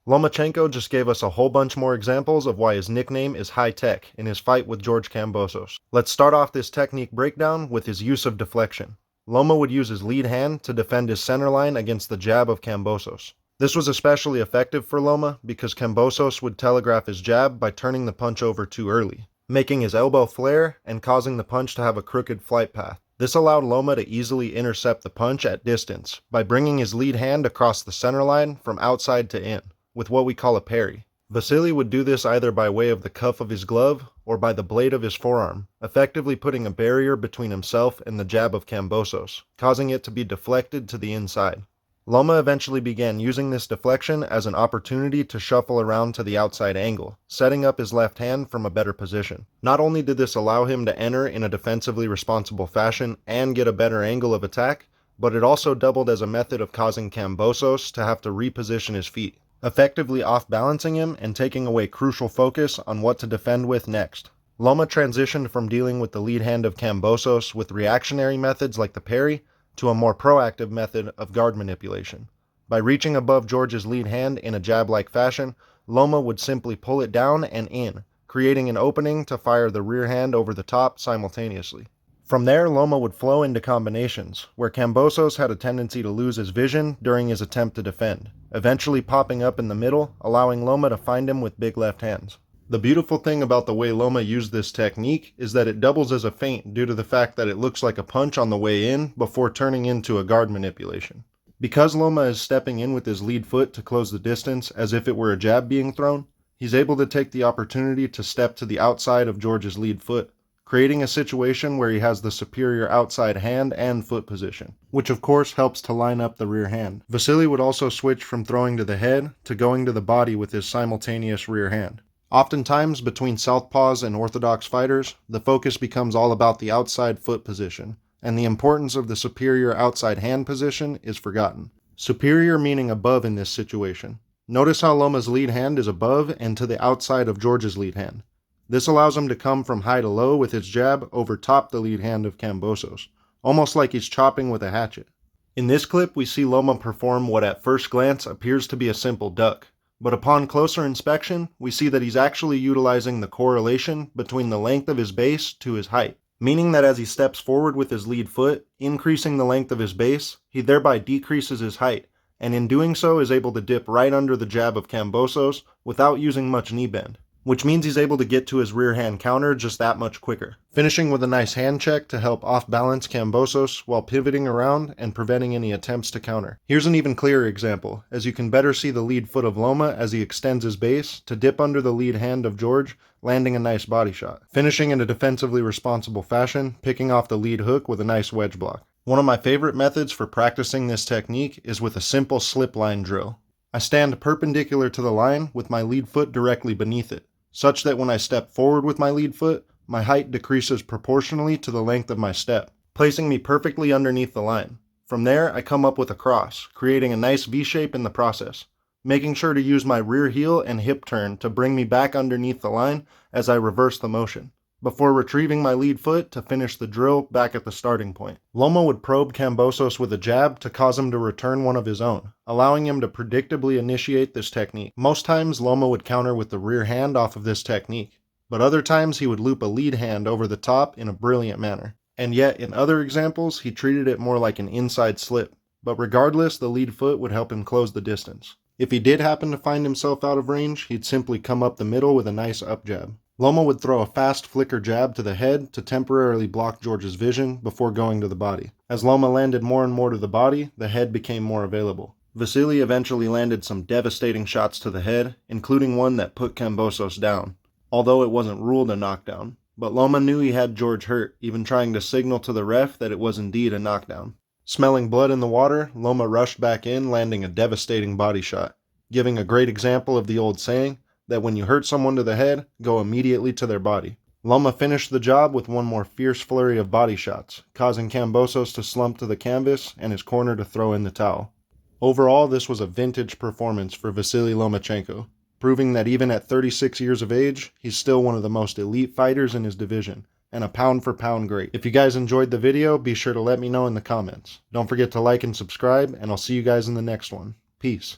Lomachenko just gave us a whole bunch more examples of why his nickname is High Tech in his fight with George Kambosos. Let's start off this technique breakdown with his use of deflection. Loma would use his lead hand to defend his center line against the jab of Kambosos. This was especially effective for Loma because Kambosos would telegraph his jab by turning the punch over too early, making his elbow flare and causing the punch to have a crooked flight path. This allowed Loma to easily intercept the punch at distance by bringing his lead hand across the center line from outside to in, with what we call a parry. Vasiliy would do this either by way of the cuff of his glove or by the blade of his forearm, effectively putting a barrier between himself and the jab of Kambosos, causing it to be deflected to the inside. Loma eventually began using this deflection as an opportunity to shuffle around to the outside angle, setting up his left hand from a better position. Not only did this allow him to enter in a defensively responsible fashion and get a better angle of attack, but it also doubled as a method of causing Kambosos to have to reposition his feet, effectively off-balancing him and taking away crucial focus on what to defend with next. Loma transitioned from dealing with the lead hand of Kambosos with reactionary methods like the parry to a more proactive method of guard manipulation. By reaching above George's lead hand in a jab-like fashion, Loma would simply pull it down and in, creating an opening to fire the rear hand over the top simultaneously. From there, Loma would flow into combinations, where Kambosos had a tendency to lose his vision during his attempt to defend, eventually popping up in the middle, allowing Loma to find him with big left hands. The beautiful thing about the way Loma used this technique is that it doubles as a feint due to the fact that it looks like a punch on the way in before turning into a guard manipulation. Because Loma is stepping in with his lead foot to close the distance as if it were a jab being thrown, he's able to take the opportunity to step to the outside of George's lead foot, creating a situation where he has the superior outside hand and foot position, which of course helps to line up the rear hand. Vasiliy would also switch from throwing to the head to going to the body with his simultaneous rear hand. Oftentimes, between southpaws and orthodox fighters, the focus becomes all about the outside foot position, and the importance of the superior outside hand position is forgotten. Superior meaning above in this situation. Notice how Loma's lead hand is above and to the outside of George's lead hand. This allows him to come from high to low with his jab over top the lead hand of Kambosos, almost like he's chopping with a hatchet. In this clip, we see Loma perform what at first glance appears to be a simple duck. But upon closer inspection, we see that he's actually utilizing the correlation between the length of his base to his height, meaning that as he steps forward with his lead foot, increasing the length of his base, he thereby decreases his height, and in doing so is able to dip right under the jab of Kambosos without using much knee bend, which means he's able to get to his rear hand counter just that much quicker, finishing with a nice hand check to help off-balance Kambosos while pivoting around and preventing any attempts to counter. Here's an even clearer example, as you can better see the lead foot of Loma as he extends his base to dip under the lead hand of George, landing a nice body shot, finishing in a defensively responsible fashion, picking off the lead hook with a nice wedge block. One of my favorite methods for practicing this technique is with a simple slip line drill. I stand perpendicular to the line with my lead foot directly beneath it, such that when I step forward with my lead foot, my height decreases proportionally to the length of my step, placing me perfectly underneath the line. From there, I come up with a cross, creating a nice V-shape in the process, making sure to use my rear heel and hip turn to bring me back underneath the line as I reverse the motion, before retrieving my lead foot to finish the drill back at the starting point. Loma would probe Kambosos with a jab to cause him to return one of his own, allowing him to predictably initiate this technique. Most times, Loma would counter with the rear hand off of this technique, but other times he would loop a lead hand over the top in a brilliant manner. And yet, in other examples, he treated it more like an inside slip, but regardless, the lead foot would help him close the distance. If he did happen to find himself out of range, he'd simply come up the middle with a nice up jab. Loma would throw a fast flicker jab to the head to temporarily block George's vision before going to the body. As Loma landed more and more to the body, the head became more available. Vasiliy eventually landed some devastating shots to the head, including one that put Kambosos down, although it wasn't ruled a knockdown. But Loma knew he had George hurt, even trying to signal to the ref that it was indeed a knockdown. Smelling blood in the water, Loma rushed back in, landing a devastating body shot, giving a great example of the old saying, that when you hurt someone to the head, go immediately to their body. Loma finished the job with one more fierce flurry of body shots, causing Kambosos to slump to the canvas and his corner to throw in the towel. Overall, this was a vintage performance for Vasiliy Lomachenko, proving that even at 36 years of age, he's still one of the most elite fighters in his division, and a pound-for-pound great. If you guys enjoyed the video, be sure to let me know in the comments. Don't forget to like and subscribe, and I'll see you guys in the next one. Peace.